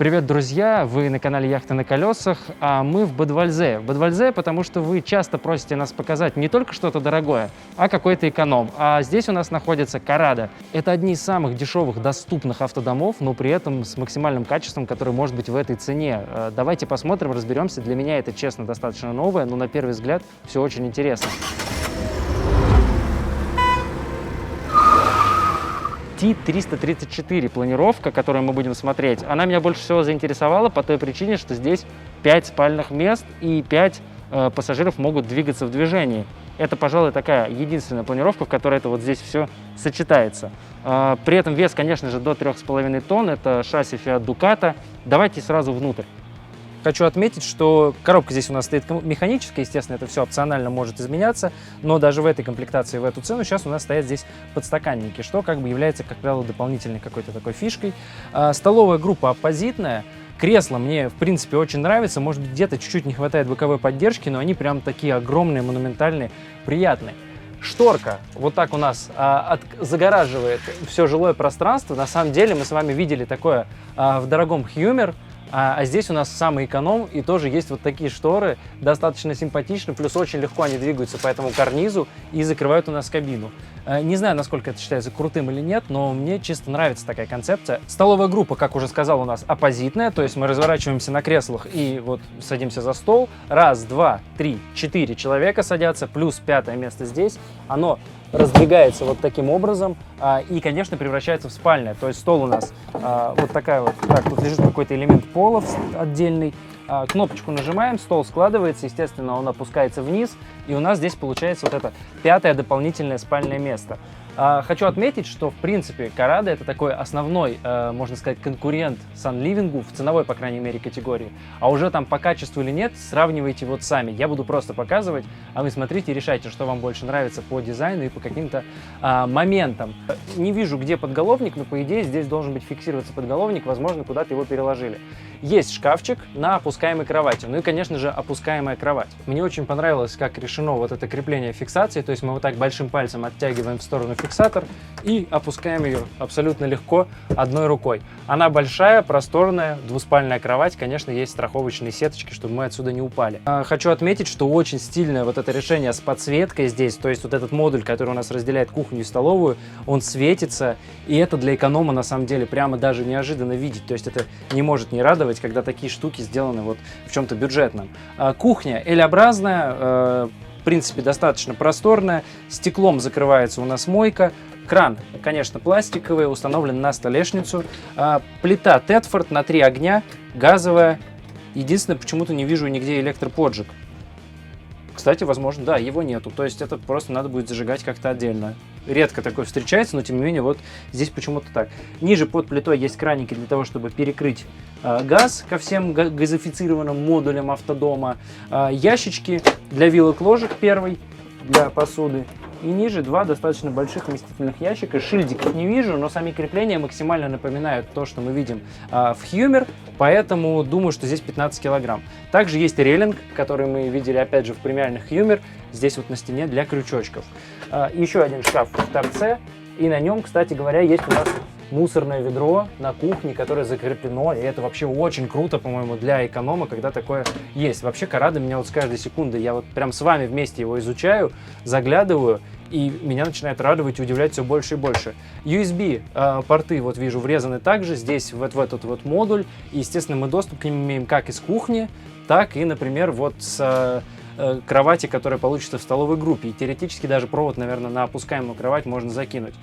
Привет, друзья! Вы на канале Яхты на колесах, а мы в Бодвальзе. В Бодвальзе, потому что вы часто просите нас показать не только что-то дорогое, а какой-то эконом. А здесь у нас находится Corrado. Это одни из самых дешевых доступных автодомов, но при этом с максимальным качеством, которое может быть в этой цене. Давайте посмотрим, разберемся. Для меня это, честно, достаточно новое, но на первый взгляд все очень интересно. T334 планировка, которую мы будем смотреть, она меня больше всего заинтересовала по той причине, что здесь 5 спальных мест и 5 пассажиров могут двигаться в движении. Это, пожалуй, такая единственная планировка, в которой это вот здесь все сочетается. При этом вес, конечно же, до 3,5 тонн. Это шасси Fiat Ducato. Давайте сразу внутрь. Хочу отметить, что коробка здесь у нас стоит механическая, естественно, это все опционально может изменяться, но даже в этой комплектации, в эту цену, сейчас у нас стоят здесь подстаканники, что как бы является, как правило, дополнительной какой-то такой фишкой. Столовая группа оппозитная, кресло мне, в принципе, очень нравится, может быть, где-то чуть-чуть не хватает боковой поддержки, но они прям такие огромные, монументальные, приятные. Шторка вот так у нас загораживает все жилое пространство. На самом деле мы с вами видели такое в дорогом Hummer. А здесь у нас самый эконом, и тоже есть вот такие шторы, достаточно симпатичны, плюс очень легко они двигаются по этому карнизу и закрывают у нас кабину. Не знаю, насколько это считается крутым или нет, но мне чисто нравится такая концепция. Столовая группа, как уже сказал, у нас оппозитная, то есть мы разворачиваемся на креслах и вот садимся за стол. Раз, два, три, 4 человека садятся, плюс 5-е место здесь. Оно раздвигается вот таким образом и, конечно, превращается в спальное. То есть стол у нас вот такая вот, так, тут лежит какой-то элемент пола отдельный. Кнопочку нажимаем, стол складывается, естественно, он опускается вниз, и у нас здесь получается вот это 5-е дополнительное спальное место. Хочу отметить, что, в принципе, Corrado это такой основной, можно сказать, конкурент Sunliving в ценовой, по крайней мере, категории. А уже там по качеству или нет, сравнивайте вот сами. Я буду просто показывать, а вы смотрите и решайте, что вам больше нравится по дизайну и по каким-то моментам. Не вижу, где подголовник, но, по идее, здесь должен быть фиксироваться подголовник, возможно, куда-то его переложили. Есть шкафчик на опускаемой кровати, ну и, конечно же, опускаемая кровать. Мне очень понравилось, как решено вот это крепление фиксации, то есть мы вот так большим пальцем оттягиваем в сторону фиксатор и опускаем ее абсолютно легко одной рукой. Она большая, просторная, двуспальная кровать, конечно, есть страховочные сеточки, чтобы мы отсюда не упали. Хочу отметить, что очень стильное вот это решение с подсветкой здесь, то есть вот этот модуль, который у нас разделяет кухню и столовую, он светится, и это для эконома на самом деле прямо даже неожиданно видеть, то есть это не может не радовать, когда такие штуки сделаны вот в чем-то бюджетном. Кухня L-образная, в принципе, достаточно просторная, стеклом закрывается у нас мойка, кран, конечно, пластиковый, установлен на столешницу, плита Тедфорд на 3 огня, газовая, единственное, почему-то не вижу нигде электроподжиг. Кстати, возможно, да, его нету, то есть это просто надо будет зажигать как-то отдельно. Редко такое встречается, но тем не менее вот здесь почему-то так. Ниже под плитой есть краники для того, чтобы перекрыть газ ко всем газифицированным модулям автодома. Ящички для вилок, ложек первый, для посуды. И ниже 2 достаточно больших вместительных ящика. Шильдиков не вижу, но сами крепления максимально напоминают то, что мы видим в Hummer, поэтому думаю, что здесь 15 килограмм. Также есть рейлинг, который мы видели опять же в премиальных Hummer, здесь вот на стене для крючочков. Еще один шкаф в торце, и на нем, кстати говоря, есть у нас мусорное ведро на кухне, которое закреплено, и это вообще очень круто, по-моему, для эконома, когда такое есть. Вообще Corrado меня вот с каждой секунды, я вот прям с вами вместе его изучаю, заглядываю, и меня начинает радовать и удивлять все больше и больше. USB порты, вот вижу, врезаны также здесь, вот в этот вот модуль, и, естественно, мы доступ к ним имеем как из кухни, так и, например, вот с кровати, которая получится в столовой группе, и теоретически даже провод, наверное, на опускаемую кровать можно закинуть.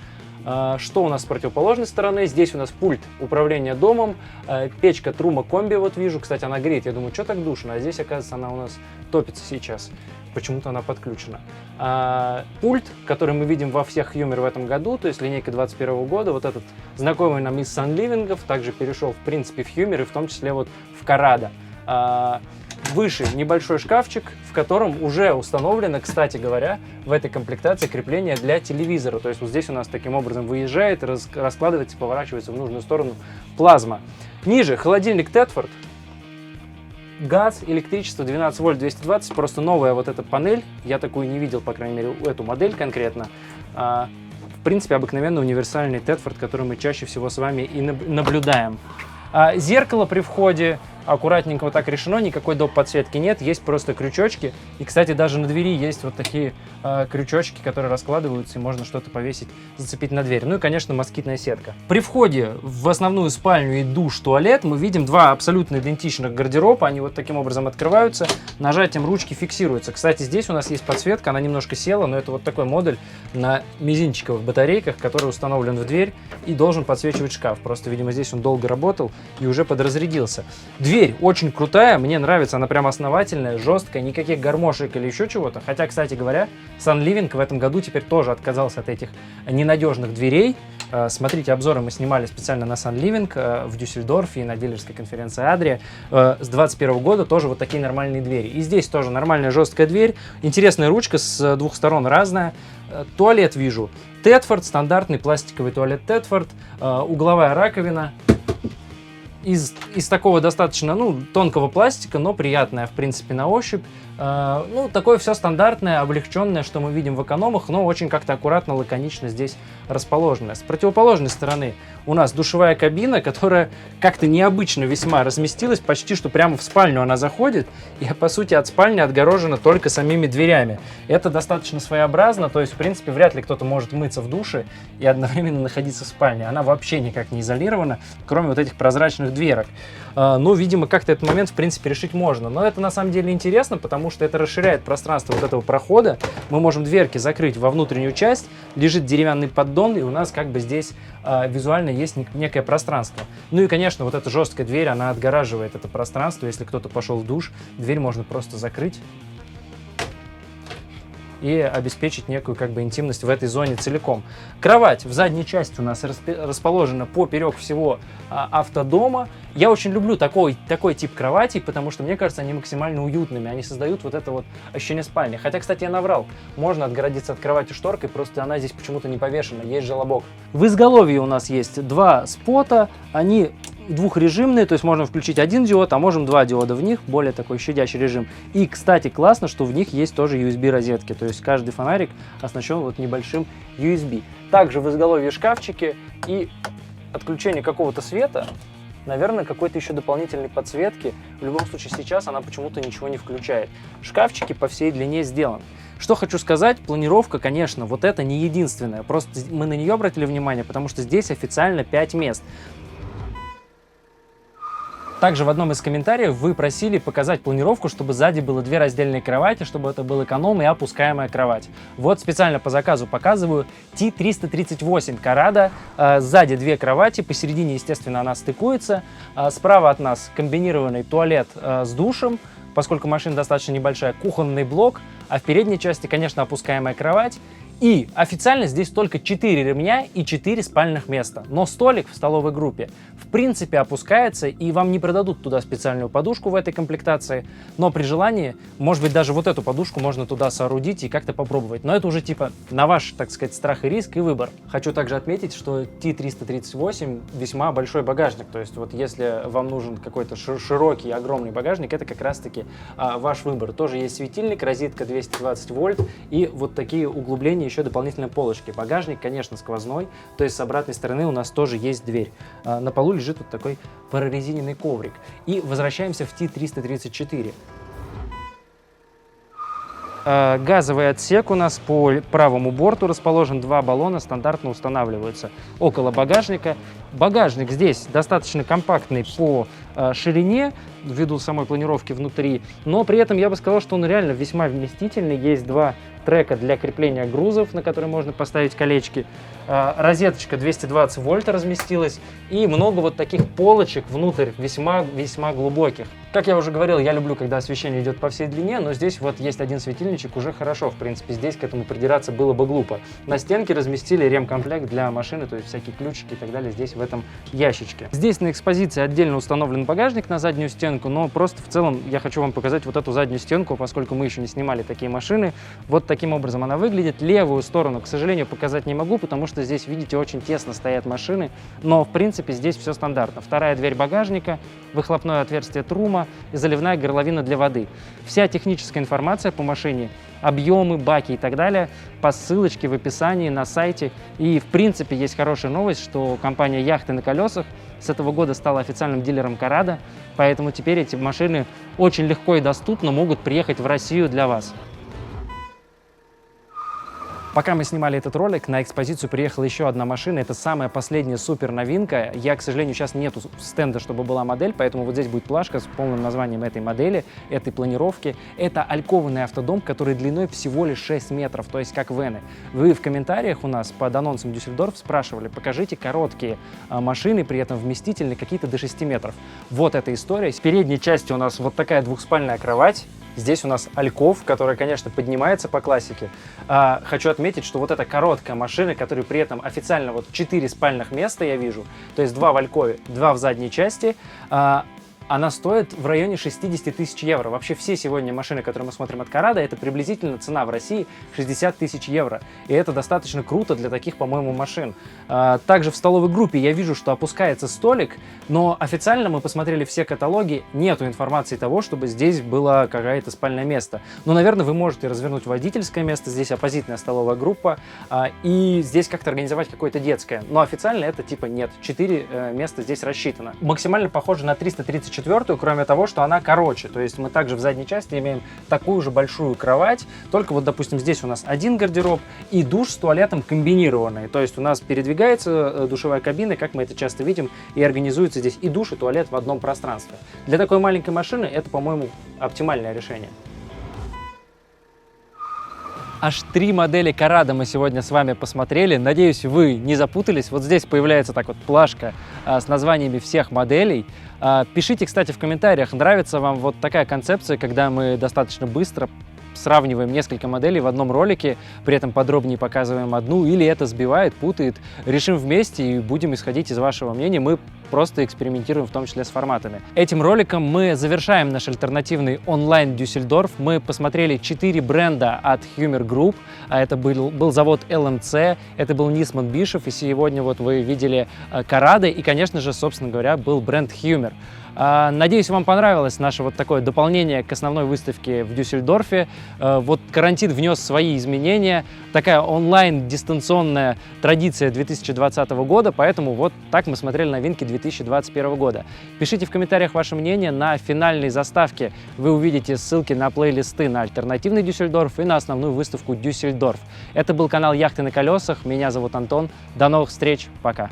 Что у нас с противоположной стороны? Здесь у нас пульт управления домом, печка Truma комби, вот вижу, кстати, она греет, я думаю, что так душно, а здесь, оказывается, она у нас топится сейчас, почему-то она подключена. Пульт, который мы видим во всех Hummer в этом году, то есть линейка 2021 года, вот этот знакомый нам из Sunliving, также перешел, в принципе, в Hummer и в том числе вот в Corrado. Выше небольшой шкафчик, в котором уже установлено, кстати говоря, в этой комплектации крепление для телевизора. То есть вот здесь у нас таким образом выезжает, раскладывается, поворачивается в нужную сторону плазма. Ниже холодильник Тедфорд. Газ, электричество 12 вольт 220, просто новая вот эта панель. Я такую не видел, по крайней мере, эту модель конкретно. В принципе, обыкновенный универсальный Тедфорд, который мы чаще всего с вами и наблюдаем. Зеркало при входе аккуратненько вот так решено, никакой доп. Подсветки нет, есть просто крючочки. И, кстати, даже на двери есть вот такие крючочки, которые раскладываются, и можно что-то повесить, зацепить на дверь. Ну и, конечно, москитная сетка. При входе в основную спальню и душ, туалет мы видим два абсолютно идентичных гардероба. Они вот таким образом открываются, нажатием ручки фиксируются. Кстати, здесь у нас есть подсветка, она немножко села, но это вот такой модуль на мизинчиковых батарейках, который установлен в дверь и должен подсвечивать шкаф. Просто, видимо, здесь он долго работал и уже подразрядился. Дверь очень крутая, мне нравится, она прям основательная, жесткая, никаких гармошек или еще чего-то. Хотя, кстати говоря, Sunliving в этом году теперь тоже отказался от этих ненадежных дверей. Смотрите, обзоры мы снимали специально на Sunliving в Дюссельдорфе и на дилерской конференции Adria. С 2021 года тоже вот такие нормальные двери. И здесь тоже нормальная жесткая дверь, интересная ручка с двух сторон разная. Туалет вижу. Тедфорд, стандартный пластиковый туалет Тедфорд, угловая раковина. Из такого достаточно, тонкого пластика, но приятная, в принципе, на ощупь. Такое все стандартное, облегченное, что мы видим в экономах, но очень как-то аккуратно, лаконично здесь расположено. С противоположной стороны у нас душевая кабина, которая как-то необычно весьма разместилась, почти что прямо в спальню она заходит, и, по сути, от спальни отгорожена только самими дверями. Это достаточно своеобразно, то есть, в принципе, вряд ли кто-то может мыться в душе и одновременно находиться в спальне. Она вообще никак не изолирована, кроме вот этих прозрачных дверок. Но, видимо, как-то этот момент, в принципе, решить можно. Но это, на самом деле, интересно, потому что это расширяет пространство вот этого прохода. Мы можем дверки закрыть во внутреннюю часть, лежит деревянный поддон, и у нас как бы здесь визуально есть некое пространство. Ну и, конечно, вот эта жесткая дверь, она отгораживает это пространство. Если кто-то пошел в душ, дверь можно просто закрыть и обеспечить некую как бы интимность в этой зоне целиком. Кровать в задней части у нас расположена поперек всего автодома. Я очень люблю такой тип кроватей, потому что, мне кажется, они максимально уютными. Они создают вот это вот ощущение спальни. Хотя, кстати, я наврал. Можно отгородиться от кровати шторкой, просто она здесь почему-то не повешена. Есть желобок. В изголовье у нас есть два спота. Они двухрежимные, то есть можно включить один диод, а можем два диода в них, более такой щадящий режим. И, кстати, классно, что в них есть тоже USB-розетки, то есть каждый фонарик оснащен вот небольшим USB. Также в изголовье шкафчики и отключение какого-то света, наверное, какой-то еще дополнительной подсветки. В любом случае, сейчас она почему-то ничего не включает. Шкафчики по всей длине сделаны. Что хочу сказать, планировка, конечно, вот это не единственная, просто мы на нее обратили внимание, потому что здесь официально 5 мест. Также в одном из комментариев вы просили показать планировку, чтобы сзади было две раздельные кровати, чтобы это был эконом и опускаемая кровать. Вот специально по заказу показываю T338 Corrado. Сзади две кровати, посередине, естественно, она стыкуется. Справа от нас комбинированный туалет с душем, поскольку машина достаточно небольшая, кухонный блок, а в передней части, конечно, опускаемая кровать. И официально здесь только 4 ремня и 4 спальных места. Но столик в столовой группе в принципе опускается, и вам не продадут туда специальную подушку в этой комплектации. Но при желании, может быть, даже вот эту подушку можно туда соорудить и как-то попробовать. Но это уже типа на ваш, так сказать, страх и риск и выбор. Хочу также отметить, что T338 весьма большой багажник. То есть вот если вам нужен какой-то широкий, огромный багажник, это как раз-таки ваш выбор. Тоже есть светильник, розетка 220 вольт и вот такие углубления, еще дополнительные полочки. Багажник, конечно, сквозной, то есть с обратной стороны у нас тоже есть дверь. На полу лежит вот такой прорезиненный коврик. И возвращаемся в T334. Газовый отсек у нас по правому борту расположен, два баллона стандартно устанавливаются около багажника. Багажник здесь достаточно компактный по ширине, ввиду самой планировки внутри, но при этом я бы сказал, что он реально весьма вместительный. Есть два трека для крепления грузов, на которые можно поставить колечки. Розеточка 220 вольт разместилась и много вот таких полочек внутрь, весьма глубоких. Как я уже говорил, я люблю, когда освещение идет по всей длине, но здесь вот есть один светильничек, уже хорошо, в принципе, здесь к этому придираться было бы глупо. На стенке разместили ремкомплект для машины, то есть всякие ключики и так далее здесь в этом ящичке. Здесь на экспозиции отдельно установлен багажник на заднюю стенку, но просто в целом я хочу вам показать вот эту заднюю стенку, поскольку мы еще не снимали такие машины. Вот таким образом она выглядит. Левую сторону, к сожалению, показать не могу, потому что здесь, видите, очень тесно стоят машины, но в принципе здесь все стандартно. Вторая дверь багажника, выхлопное отверстие трума и заливная горловина для воды. Вся техническая информация по машине объемы, баки и так далее по ссылочке в описании на сайте. И в принципе есть хорошая новость, что компания «Яхты на колесах» с этого года стала официальным дилером Corrado, поэтому теперь эти машины очень легко и доступно могут приехать в Россию для вас. Пока мы снимали этот ролик, на экспозицию приехала еще одна машина. Это самая последняя супер новинка. Я, к сожалению, сейчас нету стенда, чтобы была модель, поэтому вот здесь будет плашка с полным названием этой модели, этой планировки. Это алькованный автодом, который длиной всего лишь 6 метров, то есть как вены. Вы в комментариях у нас под анонсом Düsseldorf спрашивали, покажите короткие машины, при этом вместительные, какие-то до 6 метров. Вот эта история. С передней части у нас вот такая двухспальная кровать. Здесь у нас альков, которая, конечно, поднимается по классике. Хочу отметить, что вот эта короткая машина, которая при этом официально вот 4 спальных места я вижу, то есть 2 в алькове, 2 в задней части, она стоит в районе 60 тысяч евро. Вообще все сегодня машины, которые мы смотрим от Corrado, это приблизительно цена в России 60 тысяч евро. И это достаточно круто для таких, по-моему, машин. Также в столовой группе я вижу, что опускается столик, но официально мы посмотрели все каталоги, нету информации того, чтобы здесь было какое-то спальное место. Но, наверное, вы можете развернуть водительское место, здесь оппозитная столовая группа, и здесь как-то организовать какое-то детское. Но официально это типа нет, 4 места здесь рассчитано. Максимально похоже на 334, кроме того, что она короче. То есть мы также в задней части имеем такую же большую кровать, только вот, допустим, здесь у нас один гардероб и душ с туалетом комбинированный. То есть у нас передвигается душевая кабина, как мы это часто видим, и организуется здесь и душ, и туалет в одном пространстве. Для такой маленькой машины это, по-моему, оптимальное решение. Аж 3 модели Corrado мы сегодня с вами посмотрели. Надеюсь, вы не запутались. Вот здесь появляется так вот плашка с названиями всех моделей. Пишите, кстати, в комментариях, нравится вам вот такая концепция, когда мы достаточно быстро сравниваем несколько моделей в одном ролике, при этом подробнее показываем одну, или это сбивает, путает. Решим вместе и будем исходить из вашего мнения. Мы просто экспериментируем, в том числе с форматами. Этим роликом мы завершаем наш альтернативный онлайн Düsseldorf. Мы посмотрели 4 бренда от Hummer Group. Это был завод LMC, это был Nisman Bischoff, и сегодня вот вы видели Corrado, и, конечно же, собственно говоря, был бренд Hummer. Надеюсь, вам понравилось наше вот такое дополнение к основной выставке в Дюссельдорфе. Вот карантин внес свои изменения, такая онлайн-дистанционная традиция 2020 года, поэтому вот так мы смотрели новинки 2021 года. Пишите в комментариях ваше мнение, на финальной заставке вы увидите ссылки на плейлисты на альтернативный Дюссельдорф и на основную выставку Düsseldorf. Это был канал «Яхты на колесах», меня зовут Антон, до новых встреч, пока!